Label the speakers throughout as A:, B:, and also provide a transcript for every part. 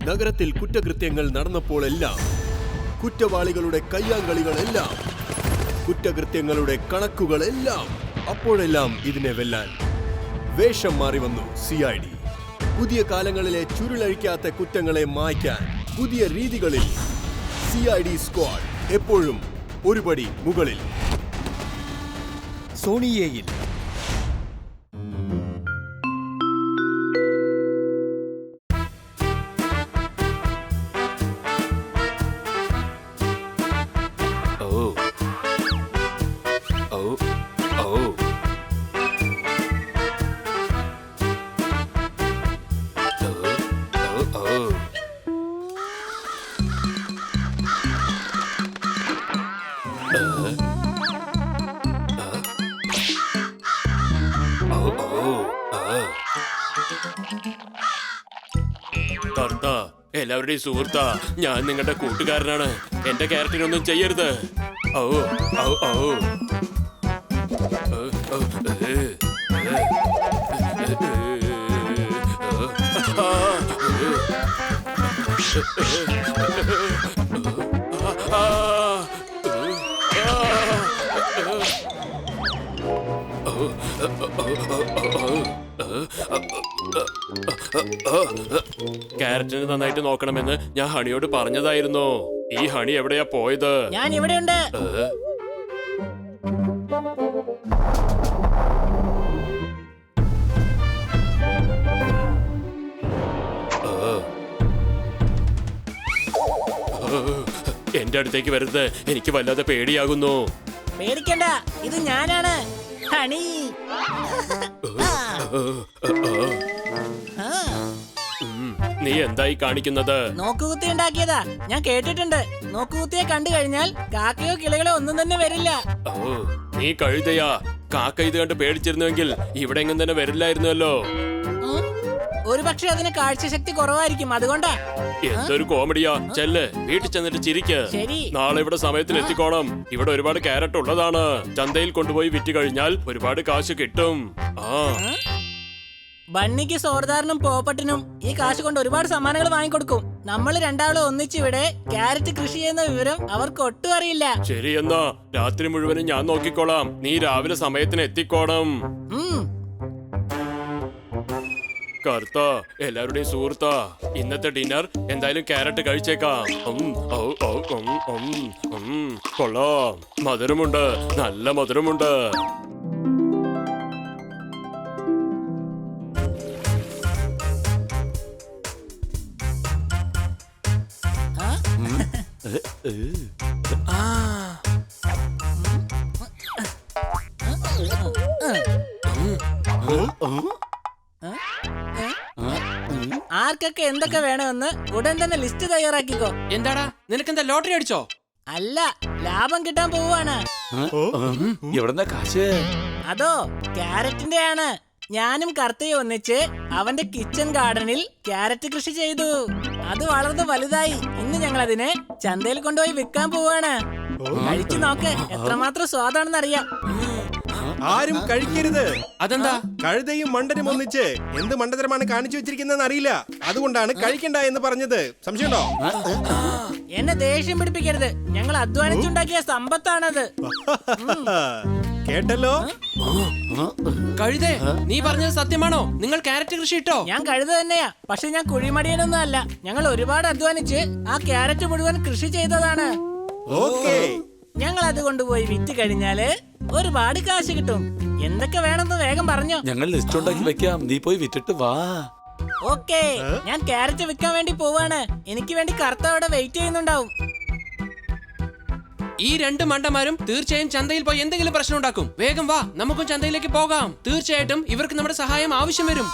A: നഗരത്തിൽ കുറ്റകൃത്യങ്ങൾ നടന്നപ്പോഴെല്ലാം, കുറ്റവാളികളുടെ കയ്യാങ്കളികളെല്ലാം, കുറ്റകൃത്യങ്ങളുടെ കണക്കുകളെല്ലാം, അപ്പോഴെല്ലാം ഇതിനെ വെല്ലാൻ വേഷം മാറി വന്നു CID. പുതിയ കാലങ്ങളിലെ ചുരുളഴിക്കാത്ത കുറ്റങ്ങളെ മായ്ക്കാൻ പുതിയ രീതികളിൽ CID സ്ക്വാഡ് എപ്പോഴും ഒരുപടി മുകളിൽ. സോണിയേയിൽ
B: എല്ലാവരുടെയും സുഹൃത്താ, ഞാൻ നിങ്ങളുടെ കൂട്ടുകാരനാണ്. എന്റെ ക്യാരക്ടറിനൊന്നും ചെയ്യരുത്. ഓ ഓ ഓ ക്യാരറ്റിന് നന്നായിട്ട് നോക്കണമെന്ന് ഞാൻ ഹണിയോട് പറഞ്ഞതായിരുന്നു. ഈ ഹണി എവിടെയാ പോയത്?
C: ഞാൻ ഇവിടെയുണ്ട്.
B: എന്റെ അടുത്തേക്ക് വരുന്നത് എനിക്ക് വല്ലാതെ പേടിയാകുന്നു.
C: പേടിക്കണ്ട, ഇത് ഞാനാണ് ഹണി.
B: നീ എന്തായി കാണിക്കുന്നത്?
C: നോക്കുകുത്തി ഉണ്ടാക്കിയതാ. ഞാൻ കേട്ടിട്ടുണ്ട്, നോക്കുകുത്തിയെ കണ്ടു കഴിഞ്ഞാൽ കാക്കയോ കിളികളോ ഒന്നും തന്നെ വരില്ല.
B: ഓ, നീ കഴുതയാ. കാക്ക ഇത് കണ്ട് പേടിച്ചിരുന്നുവെങ്കിൽ ഇവിടെ എങ്ങും തന്നെ വരില്ലായിരുന്നല്ലോ.
C: ഒരു പക്ഷെ അതിന് കാഴ്ചശക്തി കുറവായിരിക്കും, അതുകൊണ്ടാ.
B: എന്തൊരു കോമഡിയാ. ചെല്ല്, വീട്ടിൽ ചെന്നിട്ട് ചിരിക്ക്. നാളെ ഇവിടെ സമയത്തിന് എത്തിക്കോണം. ഇവിടെ ഒരുപാട് ക്യാരറ്റ് ഉള്ളതാണ്. ചന്തയിൽ കൊണ്ടുപോയി വിറ്റ് കഴിഞ്ഞാൽ ഒരുപാട് കാശ് കിട്ടും.
C: ബണ്ണിക്ക് സോർദാറിനും പോപ്പട്ടിനും ഈ കാശ് കൊണ്ട് ഒരുപാട് സമ്മാനങ്ങൾ വാങ്ങിക്കൊടുക്കും. നമ്മൾ രണ്ടാളും ഒന്നിച്ചിവിടെ ക്യാരറ്റ് കൃഷി ചെയ്യുന്ന വിവരം അവർക്ക് ഒട്ടും അറിയില്ല.
B: ശരി, എന്നാ രാത്രി മുഴുവനും ഞാൻ നോക്കിക്കോളാം. നീ രാവിലെ സമയത്തിന് എത്തിക്കോണം. കർത്ത, എല്ലാവരുടെയും സുഹൃത്താ, ഇന്നത്തെ ഡിന്നർ എന്തായാലും ക്യാരറ്റ് കഴിച്ചേക്കാം. കൊള്ളാം, മധുരമുണ്ട്, നല്ല മധുരമുണ്ട്.
C: ആർക്കൊക്കെ എന്തൊക്കെ വേണമെന്ന് ഉടൻ തന്നെ ലിസ്റ്റ് തയ്യാറാക്കിക്കോ.
D: എന്താടാ, നിനക്കെന്താ ലോട്ടറി അടിച്ചോ?
C: അല്ല, ലാഭം കിട്ടാൻ പോവാണ്.
D: എവിടെന്നാ കാശ്?
C: അതോ ക്യാരറ്റിന്റെ ആണ്. ഞാനും കർത്തയും ഒന്നിച്ച് അവന്റെ കിച്ചൺ ഗാർഡനിൽ ക്യാരറ്റ് കൃഷി ചെയ്തു. അത് വളർന്ന് വലുതായി. ഇന്ന് ഞങ്ങൾ അതിനെ ചന്തയിൽ കൊണ്ടുപോയി വിൽക്കാൻ പോവാണ്. കഴിച്ചു നോക്ക്, എത്രമാത്രം സ്വാദാണെന്ന് അറിയാം.
A: ആരും കഴിക്കരുത്.
D: അതെന്താ?
A: കഴുതയും മണ്ടനും ഒന്നിച്ച് എന്ത് മണ്ടതരമാണ് കാണിച്ചു വെച്ചിരിക്കുന്നതെന്ന് അറിയില്ല. അതുകൊണ്ടാണ് കഴിക്കണ്ട എന്ന് പറഞ്ഞത്. സംശയമുണ്ടോ?
C: എന്നെ ദേഷ്യം പിടിപ്പിക്കരുത്. ഞങ്ങൾ അധ്വാനിച്ചുണ്ടാക്കിയ സമ്പത്താണത്.
A: കേട്ടല്ലോ?
D: കഴുതേ, നീ പറഞ്ഞത് സത്യമാണോ? നിങ്ങൾ ക്യാരറ്റ് കൃഷി ഇട്ടോ?
C: ഞാൻ കഴുത തന്നെയാ, പക്ഷെ ഞാൻ കുഴിമടിയനൊന്നും അല്ല. ഞങ്ങൾ ഒരുപാട് അധ്വാനിച്ച് ആ ക്യാരറ്റ് മുഴുവൻ കൃഷി ചെയ്തതാണ്. ഞങ്ങൾ അത് കൊണ്ടുപോയി വിറ്റ് കഴിഞ്ഞാല് ഒരുപാട് കാശ് കിട്ടും. എന്തൊക്കെ വേണമെന്ന് വേഗം പറഞ്ഞോ.
E: ഞങ്ങൾ ലിസ്റ്റ് ഉണ്ടാക്കി വെക്കാം, നീ പോയി വിറ്റിട്ട് വാ.
C: ഓക്കേ, ഞാൻ ക്യാരറ്റ് വിൽക്കാൻ വേണ്ടി പോവാണ്. എനിക്ക് വേണ്ടി കർത്ത അവിടെ വെയിറ്റ് ചെയ്യുന്നുണ്ടാവും.
D: ഈ രണ്ട് മണ്ടന്മാരും തീർച്ചയായും ചന്തയിൽ പോയി എന്തെങ്കിലും പ്രശ്നം ഉണ്ടാക്കും. വേഗം വാ, നമുക്കും ചന്തയിലേക്ക് പോകാം. തീർച്ചയായിട്ടും ഇവർക്ക് നമ്മുടെ സഹായം ആവശ്യം വരും.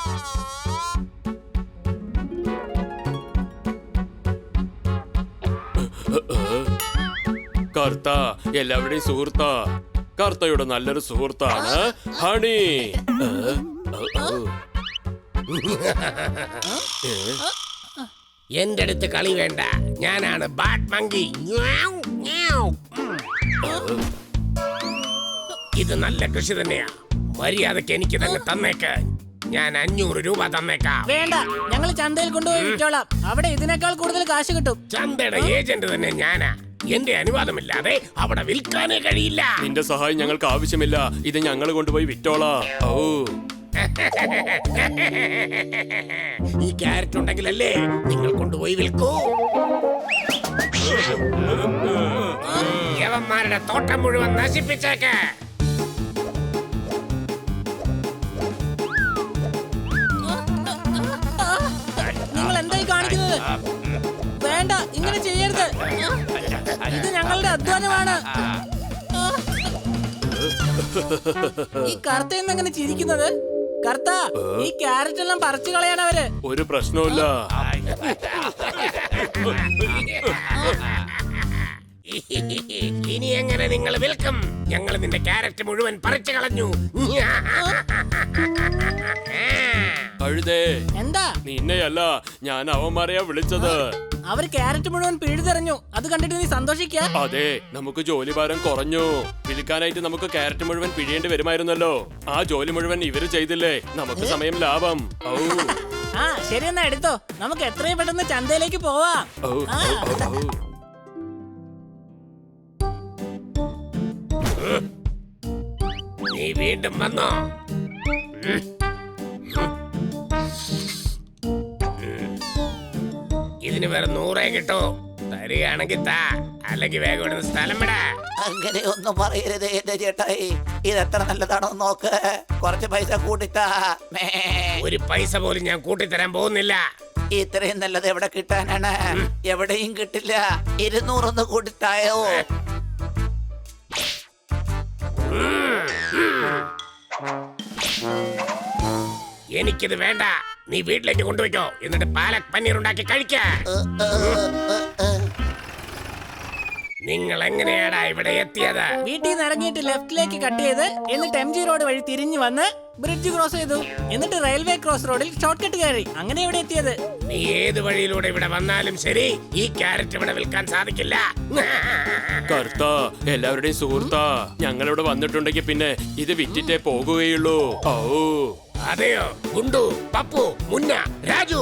B: കർത്ത, എല്ലാവരുടെയും സുഹൃത്താ. കർത്തയുടെ നല്ലൊരു സുഹൃത്താണ് ഹണി.
F: എന്റെ അടുത്ത് കളി വേണ്ട. ഞാനാണ് ബാറ്റ് മങ്കി. ഇത് നല്ല കൃഷി തന്നെയാ. മര്യാദക്ക് എനിക്ക് തന്നെ തന്നേക്ക്. ഞാൻ 500 രൂപ തന്നേക്കാം.
C: വേണ്ട, ഞങ്ങൾ ചന്തയിൽ കൊണ്ടുപോയി വിറ്റോളാം. അവിടെ ഇതിനേക്കാൾ കൂടുതൽ കാശ് കിട്ടും.
F: ചന്തയുടെ ഏജന്റ് തന്നെ ഞാനാ. എന്റെ അനുവാദമില്ലാതെ അവിടെ വിൽക്കാനേ കഴിയില്ല.
B: നിന്റെ സഹായം ഞങ്ങൾക്ക് ആവശ്യമില്ല. ഇത് ഞങ്ങൾ കൊണ്ടുപോയി വിറ്റോളാം. ഓ
F: ഈ ക്യാരറ്റ് ഉണ്ടെങ്കിലല്ലേ നിങ്ങൾ കൊണ്ടുപോയി വിൽക്കൂ. യവന്മാരുടെ തോട്ടം മുഴുവൻ നശിപ്പിച്ചേക്ക്.
C: നിങ്ങൾ എന്തായി കാണിക്കുന്നത്? വേണ്ട, ഇങ്ങനെ ചെയ്യരുത്. ഇത് ഞങ്ങളുടെ അധ്വാനമാണ്. ഈ കറുത്ത എങ്ങനെ ചിരിക്കുന്നത്? കർത്ത, ഈ ക്യാരറ്റ് എല്ലാം പറിച്ചു കളയാനവര്.
B: ഒരു പ്രശ്നവുമില്ല.
F: ഇനി എങ്ങനെ നിങ്ങൾ വിൽക്കും? ഞങ്ങൾ നിന്റെ ക്യാരറ്റ് മുഴുവൻ പറിച്ചു കളഞ്ഞു.
B: കഴുതേ,
C: എന്താ?
B: നിന്നെയല്ല, ഞാൻ അവന്മാരെയാ വിളിച്ചത്.
C: അവര് ക്യാരറ്റ് മുഴുവൻ പിഴുതെറിഞ്ഞു. അത് കണ്ടിട്ട് നീ സന്തോഷിക്ക?
B: അതെ, നമുക്ക് ജോലി ഭാരം കുറഞ്ഞു. വിൽക്കാനായിട്ട് നമുക്ക് ക്യാരറ്റ് മുഴുവൻ പിഴിയേണ്ടി വരുമായിരുന്നല്ലോ. ആ ജോലി മുഴുവൻ ഇവര് ചെയ്തില്ലേ? നമുക്ക് സമയം ലാഭം. ഔ
C: ആ ശരി, എന്നാ എടുത്തോ. നമുക്ക് എത്രയും പെട്ടെന്ന് ചന്തയിലേക്ക് പോവാം.
B: ഔ, ഔ, ഔ.
F: നീ വീണ്ടും വന്നോ? ഇതിന് വേറെ 100 കിട്ടോ. തരികയാണെങ്കിൽ താ, അല്ലെങ്കിൽ വേഗം ഇവിടുന്ന് സ്ഥലം വിടാ.
G: അങ്ങനെ ഒന്നും പറയരുത് എന്റെ ചേട്ടായി. ഇതെത്ര നല്ലതാണോ നോക്ക്. കുറച്ച് പൈസ കൂട്ടിത്താ.
F: ഒരു പൈസ പോലും ഞാൻ കൂട്ടിത്തരാൻ പോകുന്നില്ല.
G: ഇത്രയും നല്ലത് എവിടെ കിട്ടാനാണ്? എവിടെയും കിട്ടില്ല. 200 കൂട്ടിത്തായോ?
F: എനിക്കിത് വേണ്ട. നീ വീട്ടിലേക്ക് കൊണ്ടുപോയിക്കോ. എന്നിട്ട് പാലക് പനീർ ഉണ്ടാക്കി കഴിക്ക. നിങ്ങൾ എങ്ങനെയാടാ ഇവിടെ എത്തിയത്?
C: വീട്ടിൽ നിന്ന് ഇറങ്ങിയിട്ട് ലെഫ്റ്റിലേക്ക് കട്ട് ചെയ്ത് എന്നിട്ട് MG റോഡ് വഴി തിരിഞ്ഞു വന്ന് ബ്രിഡ്ജ് ക്രോസ് ചെയ്തു. എന്നിട്ട് റെയിൽവേ ക്രോസ് റോഡിൽ ഷോർട്ട് കട്ട് കയറി. അങ്ങനെ ഇവിടെ എത്തിയത്.
F: നീ ഏത് വഴിയിലൂടെ ഇവിടെ വന്നാലും ശരി, ഈ ക്യാരറ്റ് ഇവിടെ വിൽക്കാൻ സാധിക്കില്ല.
B: കർത്ത, എല്ലാവരുടെയും സുഹൃത്താ. ഞങ്ങളിവിടെ വന്നിട്ടുണ്ടെങ്കിൽ പിന്നെ ഇത് വിറ്റിട്ടേ പോകുകയുള്ളൂ. ഓ
F: അതെയോ? ഗുണ്ടു, പപ്പു, മുന്ന, രാജു.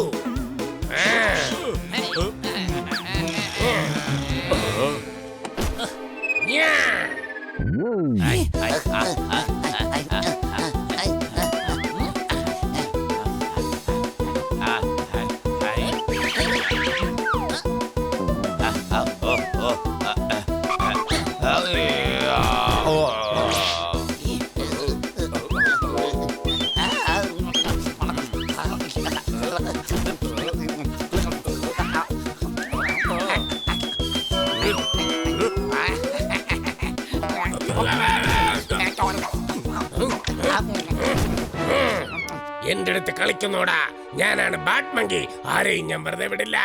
F: എന്റെ അടുത്ത് കളിക്കുന്നോടാ. ഞാനാണ് ബാറ്റ് മങ്കി. ആരെയും ഞാൻ വെറുതെ വിടില്ല.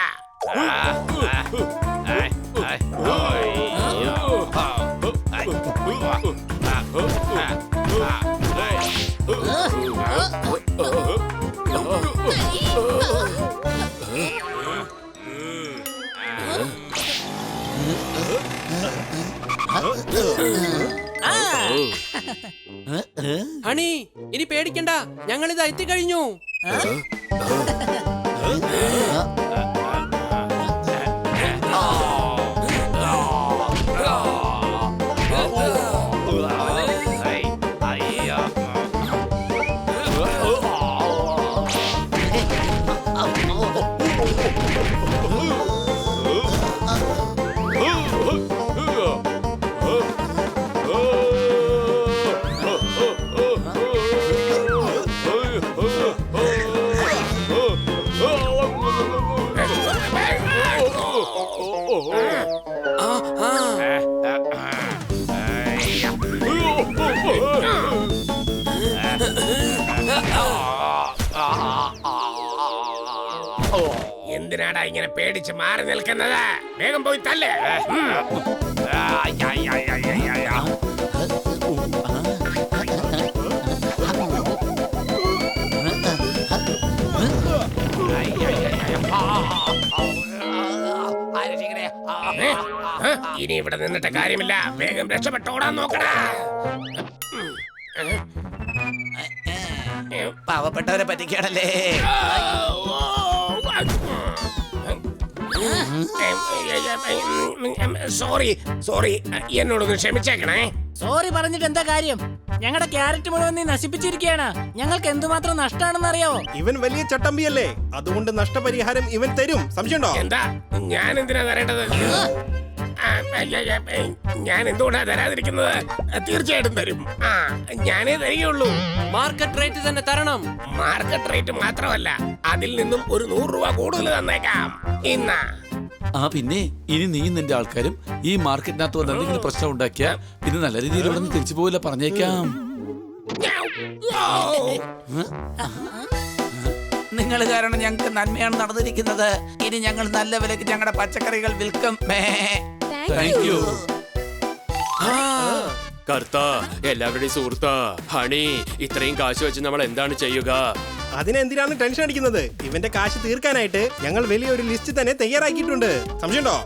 D: ഹണി, ഇനി പേടിക്കണ്ട, ഞങ്ങളിത് എത്തിക്കഴിഞ്ഞു. എന്തിനാടാ ഇങ്ങനെ പേടിച്ച് മാറി നിൽക്കുന്നത്? വേഗം പോയി തല്ലേ. ഇനി ഇവിടെ നിന്നിട്ട് കാര്യമില്ല. വേഗം രക്ഷപ്പെട്ടോടാൻ നോക്കടാ.
G: പാവപ്പെട്ടവരെ പറ്റിക്കാണല്ലേ.
F: സോറി സോറി, എന്നോടൊന്ന് ക്ഷമിച്ചേക്കണേ.
C: സോറി പറഞ്ഞിട്ട് എന്താ കാര്യം? ഞങ്ങളുടെ ക്യാരറ്റ് മുഴുവൻ നീ നശിപ്പിച്ചിരിക്കുകയാണ്. ഞങ്ങൾക്ക് എന്തുമാത്രം നഷ്ടമാണെന്ന് അറിയാവോ?
A: ഇവൻ വലിയ ചട്ടമ്പിയല്ലേ, അതുകൊണ്ട് നഷ്ടപരിഹാരം ഇവൻ തരും. സംശയമുണ്ടോ?
F: എന്താ ഞാൻ എന്തിനാ തരേണ്ടത്? ഞാൻ എന്തുകൊണ്ടാ തരാതിരിക്കുന്നത്? തീർച്ചയായിട്ടും തരും. ഞാനേ തരികയുള്ളൂ.
D: മാർക്കറ്റ് റേറ്റ് തന്നെ തരണം.
F: മാർക്കറ്റ് റേറ്റ് മാത്രമല്ല, അതിൽ നിന്നും ഒരു 100 രൂപ കൂടുതൽ തന്നേക്കാം. ഇന്നാ
E: പിന്നെ ഇനി നീ നിന്റെ ആൾക്കാരും ഈ മാർക്കറ്റിനകത്ത് വന്ന് എന്തെങ്കിലും പ്രശ്നം ഉണ്ടാക്കിയാ പിന്നെ നല്ല രീതിയിൽ ഇവിടെ നിന്ന് തിരിച്ചു പോവില്ല, പറഞ്ഞേക്കാം.
G: നിങ്ങൾ കാരണം ഞങ്ങൾക്ക് നന്മയാണ് നടന്നിരിക്കുന്നത്. ഇനി ഞങ്ങൾ നല്ല വിലക്ക് ഞങ്ങളുടെ പച്ചക്കറികൾ വിൽക്കും.
E: Thank you.
B: കർത്ത, എല്ലാവരുടെയും സുഹൃത്താ ഹണി, ഇത്രയും കാശ് വെച്ച് നമ്മൾ എന്താണ് ചെയ്യുക?
A: അതിനെന്തിനാണ് ടെൻഷൻ അടിക്കുന്നത്? ഇവന്റെ കാശ് തീർക്കാനായിട്ട് ഞങ്ങൾ വലിയൊരു ലിസ്റ്റ് തന്നെ തയ്യാറാക്കിയിട്ടുണ്ട്. സംശയമുണ്ടോ?